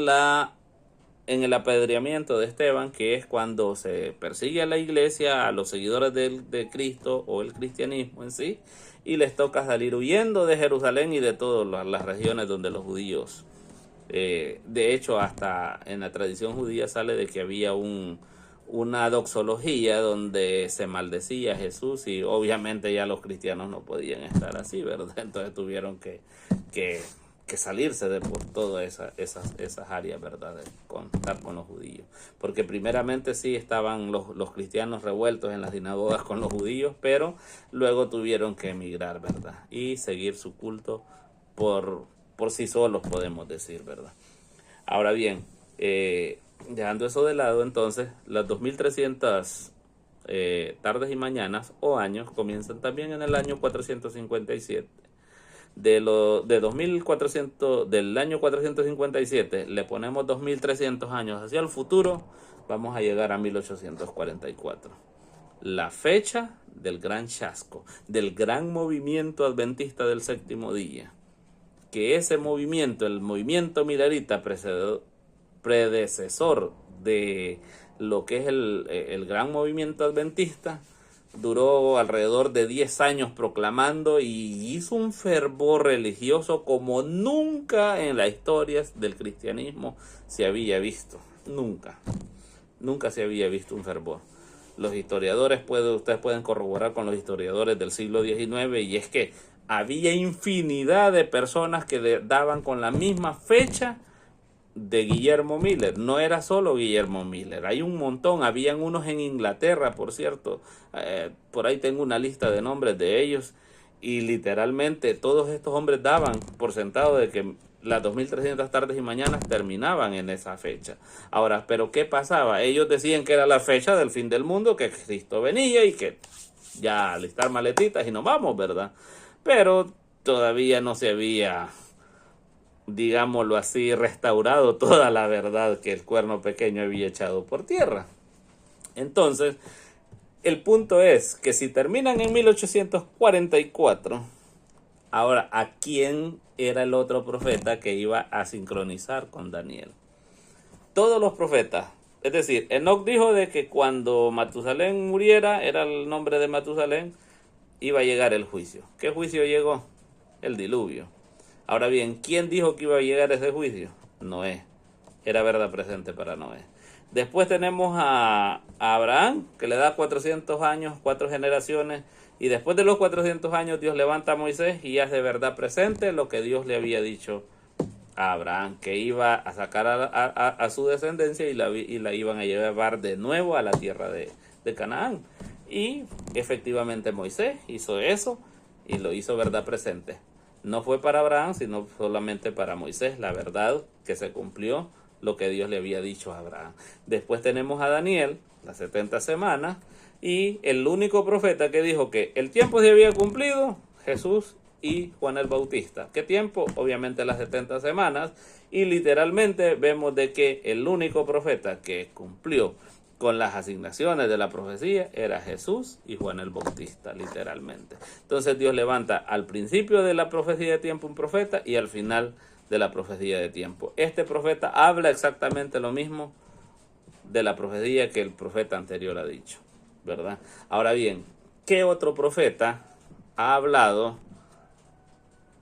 el apedreamiento de Esteban, que es cuando se persigue a la iglesia, a los seguidores de Cristo o el cristianismo en sí, y les toca salir huyendo de Jerusalén y de todas las regiones donde los judíos, de hecho hasta en la tradición judía sale de que había una doxología donde se maldecía a Jesús y obviamente ya los cristianos no podían estar así, ¿verdad? Entonces tuvieron que salirse de por todas esas áreas, ¿verdad? De contar con los judíos. Porque primeramente sí estaban los cristianos revueltos en las sinagogas con los judíos, pero luego tuvieron que emigrar, ¿verdad? Y seguir su culto por sí solos, podemos decir, ¿verdad? Ahora bien, dejando eso de lado, entonces, las 2300 tardes y mañanas o años comienzan también en el año 457. Del año 457 le ponemos 2300 años hacia el futuro, vamos a llegar a 1844. La fecha del gran chasco, del gran movimiento adventista del séptimo día. Que ese movimiento, el movimiento milerita, predecesor de lo que es el gran movimiento adventista, duró alrededor de 10 años proclamando y hizo un fervor religioso como nunca en la historia del cristianismo se había visto. Nunca se había visto un fervor. Los historiadores, ustedes pueden corroborar con los historiadores del siglo XIX, y es que había infinidad de personas que daban con la misma fecha de Guillermo Miller. No era solo Guillermo Miller, hay un montón, habían unos en Inglaterra, por cierto, por ahí tengo una lista de nombres de ellos, y literalmente todos estos hombres daban por sentado de que las 2300 tardes y mañanas terminaban en esa fecha. Ahora, ¿pero qué pasaba? Ellos decían que era la fecha del fin del mundo, que Cristo venía y que ya alistar maletitas y nos vamos, ¿verdad? Pero todavía no se había, digámoslo así, restaurado toda la verdad que el cuerno pequeño había echado por tierra. Entonces, el punto es que si terminan en 1844, ahora, ¿a quién era el otro profeta que iba a sincronizar con Daniel? Todos los profetas, es decir, Enoc dijo de que cuando Matusalén muriera, era el nombre de Matusalén, iba a llegar el juicio. ¿Qué juicio llegó? El diluvio. Ahora bien, ¿quién dijo que iba a llegar ese juicio? Noé. Era verdad presente para Noé. Después tenemos a Abraham, que le da 400 años, 4 generaciones, y después de los 400 años Dios levanta a Moisés y hace verdad presente lo que Dios le había dicho a Abraham, que iba a sacar a su descendencia y la iban a llevar de nuevo a la tierra de Canaán. Y efectivamente Moisés hizo eso y lo hizo verdad presente. No fue para Abraham, sino solamente para Moisés, la verdad que se cumplió lo que Dios le había dicho a Abraham. Después tenemos a Daniel, las 70 semanas, y el único profeta que dijo que el tiempo se había cumplido, Jesús y Juan el Bautista. ¿Qué tiempo? Obviamente las 70 semanas, y literalmente vemos de que el único profeta que cumplió con las asignaciones de la profecía era Jesús y Juan el Bautista, literalmente. Entonces Dios levanta al principio de la profecía de tiempo un profeta y al final de la profecía de tiempo. Este profeta habla exactamente lo mismo de la profecía que el profeta anterior ha dicho, ¿verdad? Ahora bien, ¿qué otro profeta ha hablado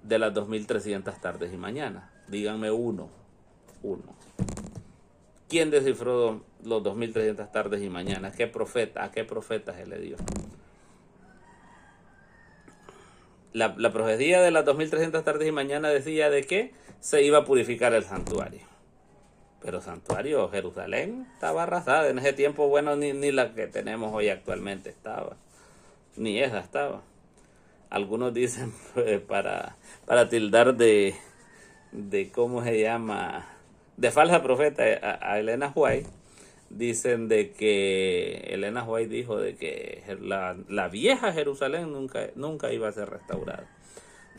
de las 2300 tardes y mañanas? Díganme uno. ¿Quién descifró los 2300 tardes y mañanas? ¿Qué profeta? ¿A qué profeta se le dio? La profecía de las 2300 tardes y mañanas decía de que se iba a purificar el santuario. Pero santuario, Jerusalén estaba arrasada. En ese tiempo, bueno, ni la que tenemos hoy actualmente estaba. Ni esa estaba. Algunos dicen, para tildar de ¿cómo se llama?, de falsa profeta a Elena White, Dicen de que Elena White dijo de que la vieja Jerusalén nunca iba a ser restaurada.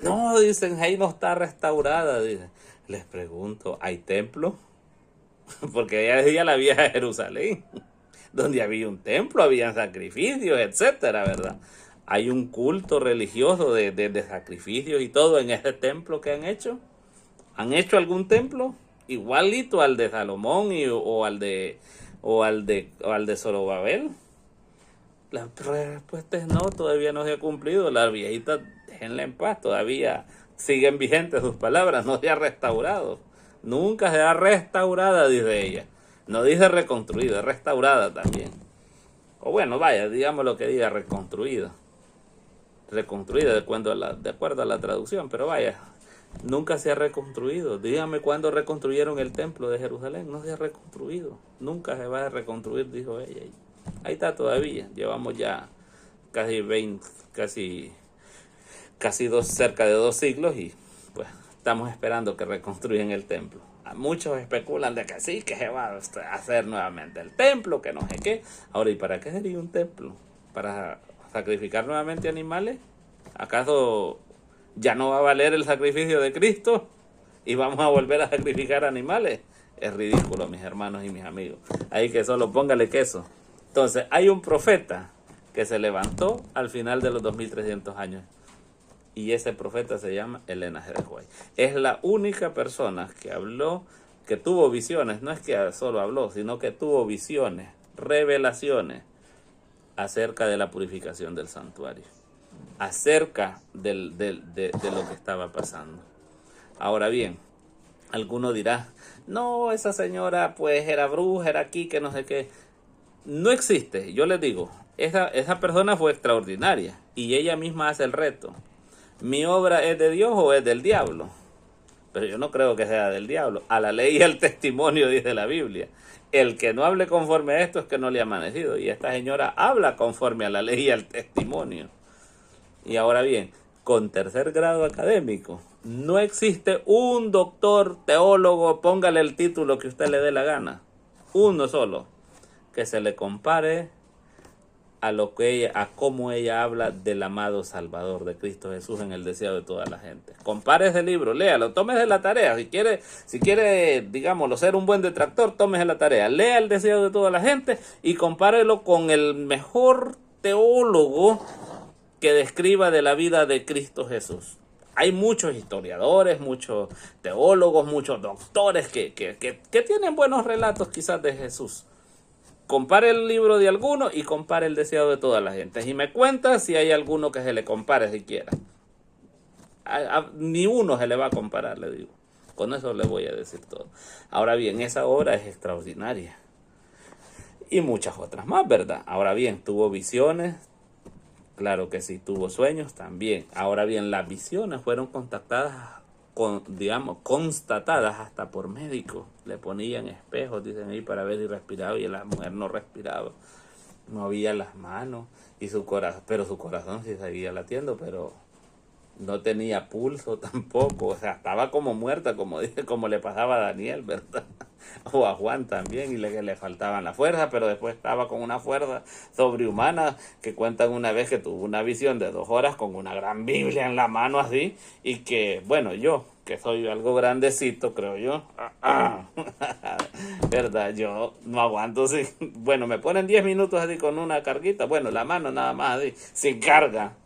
No, dicen, ahí no está restaurada. Dicen. Les pregunto, ¿hay templo? Porque ella decía la vieja Jerusalén, donde había un templo, había sacrificios, etcétera, ¿verdad? Hay un culto religioso de sacrificios y todo en ese templo que han hecho. ¿Han hecho algún templo igualito al de Salomón o al de Zorobabel? La respuesta es no, todavía no se ha cumplido. Las viejitas, déjenla en paz, todavía siguen vigentes sus palabras, no se ha restaurado. Nunca será restaurada, dice ella. No dice reconstruida, es restaurada también. O bueno, vaya, digamos lo que diga reconstruida. Reconstruida de acuerdo a la traducción, pero vaya, nunca se ha reconstruido. Dígame cuándo reconstruyeron el templo de Jerusalén. No se ha reconstruido. Nunca se va a reconstruir, dijo ella. Ahí está todavía. Llevamos ya casi 20, cerca de 2 siglos y pues estamos esperando que reconstruyan el templo. Muchos especulan de que sí, que se va a hacer nuevamente el templo, que no sé qué. Ahora, ¿y para qué sería un templo? ¿Para sacrificar nuevamente animales? ¿Acaso ya no va a valer el sacrificio de Cristo y vamos a volver a sacrificar animales? Es ridículo, mis hermanos y mis amigos. Ahí que solo póngale queso. Entonces, hay un profeta que se levantó al final de los 2300 años. Y ese profeta se llama Elena G. White. Es la única persona que habló, que tuvo visiones. No es que solo habló, sino que tuvo visiones, revelaciones acerca de la purificación del santuario. Acerca de lo que estaba pasando. Ahora bien, alguno dirá, no, esa señora pues era bruja, era aquí, que no sé qué. No existe, yo les digo, esa persona fue extraordinaria y ella misma hace el reto. ¿Mi obra es de Dios o es del diablo? Pero yo no creo que sea del diablo. A la ley y al testimonio dice la Biblia. El que no hable conforme a esto es que no le ha amanecido. Y esta señora habla conforme a la ley y al testimonio. Y ahora bien, con 3er grado académico, no existe un doctor, teólogo, póngale el título que usted le dé la gana. Uno solo. Que se le compare a cómo ella habla del amado Salvador de Cristo Jesús en el deseo de toda la gente. Compare ese libro, léalo, tómese la tarea. Si quiere, digámoslo, ser un buen detractor, tómese la tarea. Lea el deseo de toda la gente y compárelo con el mejor teólogo que describa de la vida de Cristo Jesús. Hay muchos historiadores, muchos teólogos, muchos doctores que tienen buenos relatos quizás de Jesús. Compare el libro de alguno y compare el deseo de toda la gente. Y me cuenta si hay alguno que se le compare siquiera. Ni uno se le va a comparar, le digo. Con eso le voy a decir todo. Ahora bien, esa obra es extraordinaria. Y muchas otras más, ¿verdad? Ahora bien, tuvo visiones. Claro que sí, tuvo sueños también. Ahora bien, las visiones fueron constatadas hasta por médicos. Le ponían espejos, dicen ahí, para ver si respiraba, y la mujer no respiraba, movía las manos y su corazón, pero su corazón sí seguía latiendo, pero no tenía pulso tampoco, o sea, estaba como muerta, como le pasaba a Daniel, ¿verdad? O a Juan también, y le faltaban la fuerza, pero después estaba con una fuerza sobrehumana, que cuentan una vez que tuvo una visión de 2 horas con una gran Biblia en la mano así, y que, bueno, yo, que soy algo grandecito, creo yo, ¿verdad? Yo no aguanto, sí. Bueno, me ponen 10 minutos así con una carguita, bueno, la mano nada más así, sin carga.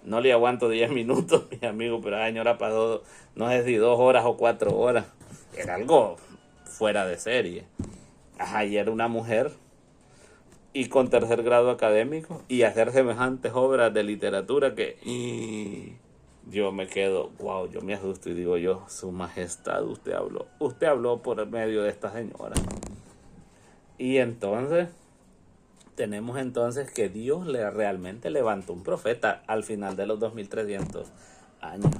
No le aguanto 10 minutos, mi amigo, pero la señora pasó, no sé si 2 horas o 4 horas. Era algo fuera de serie. Ajá, y era una mujer y con 3er grado académico y hacer semejantes obras de literatura que yo me quedo, wow, yo me asusto y digo yo, su majestad, usted habló por medio de esta señora. Y entonces tenemos entonces que Dios realmente levantó un profeta al final de los 2300 años.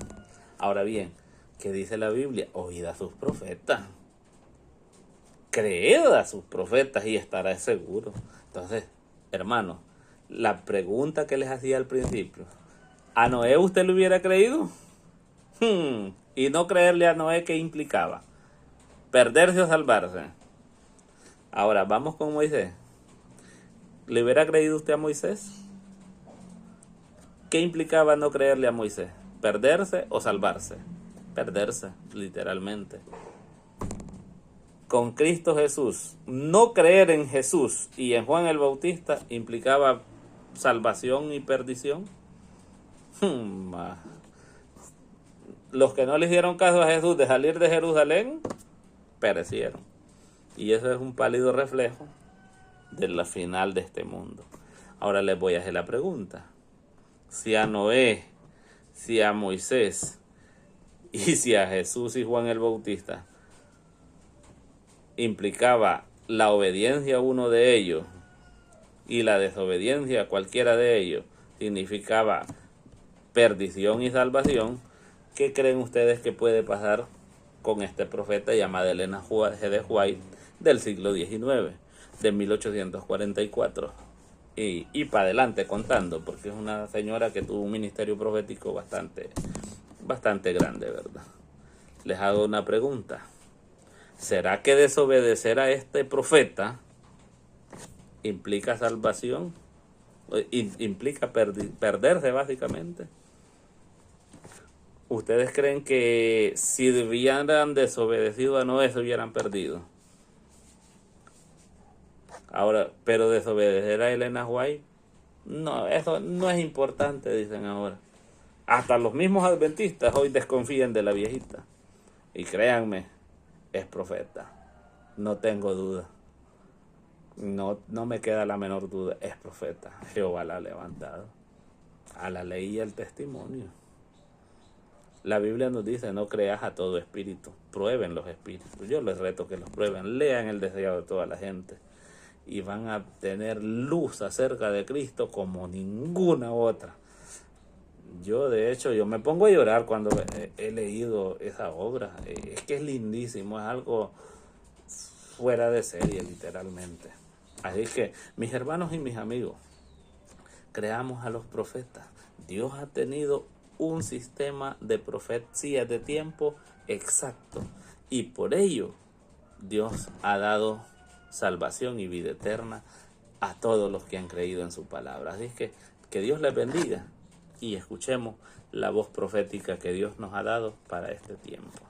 Ahora bien, ¿qué dice la Biblia? Oíd a sus profetas. Creed a sus profetas y estará seguro. Entonces, hermano, la pregunta que les hacía al principio, ¿a Noé usted le hubiera creído? Y no creerle a Noé, ¿qué implicaba? ¿Perderse o salvarse? Ahora, vamos con Moisés. ¿Le hubiera creído usted a Moisés? ¿Qué implicaba no creerle a Moisés? ¿Perderse o salvarse? Perderse, literalmente. Con Cristo Jesús, no creer en Jesús y en Juan el Bautista implicaba salvación y perdición. Los que no le hicieron caso a Jesús de salir de Jerusalén, perecieron. Y eso es un pálido reflejo de la final de este mundo. Ahora les voy a hacer la pregunta. Si a Noé, si a Moisés y si a Jesús y Juan el Bautista implicaba la obediencia a uno de ellos y la desobediencia a cualquiera de ellos significaba perdición y salvación, ¿qué creen ustedes que puede pasar con este profeta llamada Elena G. de White del siglo XIX, de 1844? Y para adelante contando, porque es una señora que tuvo un ministerio profético bastante grande, ¿verdad? Les hago una pregunta. ¿Será que desobedecer a este profeta implica salvación? ¿Implica perderse básicamente? ¿Ustedes creen que si hubieran desobedecido a Noé se hubieran perdido? Ahora, pero desobedecer a Elena White, no, eso no es importante, dicen ahora. Hasta los mismos adventistas hoy desconfían de la viejita. Y créanme, es profeta. No tengo duda. No me queda la menor duda. Es profeta. Jehová la ha levantado. A la ley y al testimonio. La Biblia nos dice, no creas a todo espíritu. Prueben los espíritus. Yo les reto que los prueben. Lean el deseo de toda la gente. Y van a tener luz acerca de Cristo como ninguna otra. Yo, de hecho, yo me pongo a llorar cuando he leído esa obra. Es que es lindísimo, es algo fuera de serie, literalmente. Así que, mis hermanos y mis amigos, creamos a los profetas. Dios ha tenido un sistema de profecías de tiempo exacto. Y por ello, Dios ha dado salvación y vida eterna a todos los que han creído en su palabra. Así que Dios les bendiga y escuchemos la voz profética que Dios nos ha dado para este tiempo.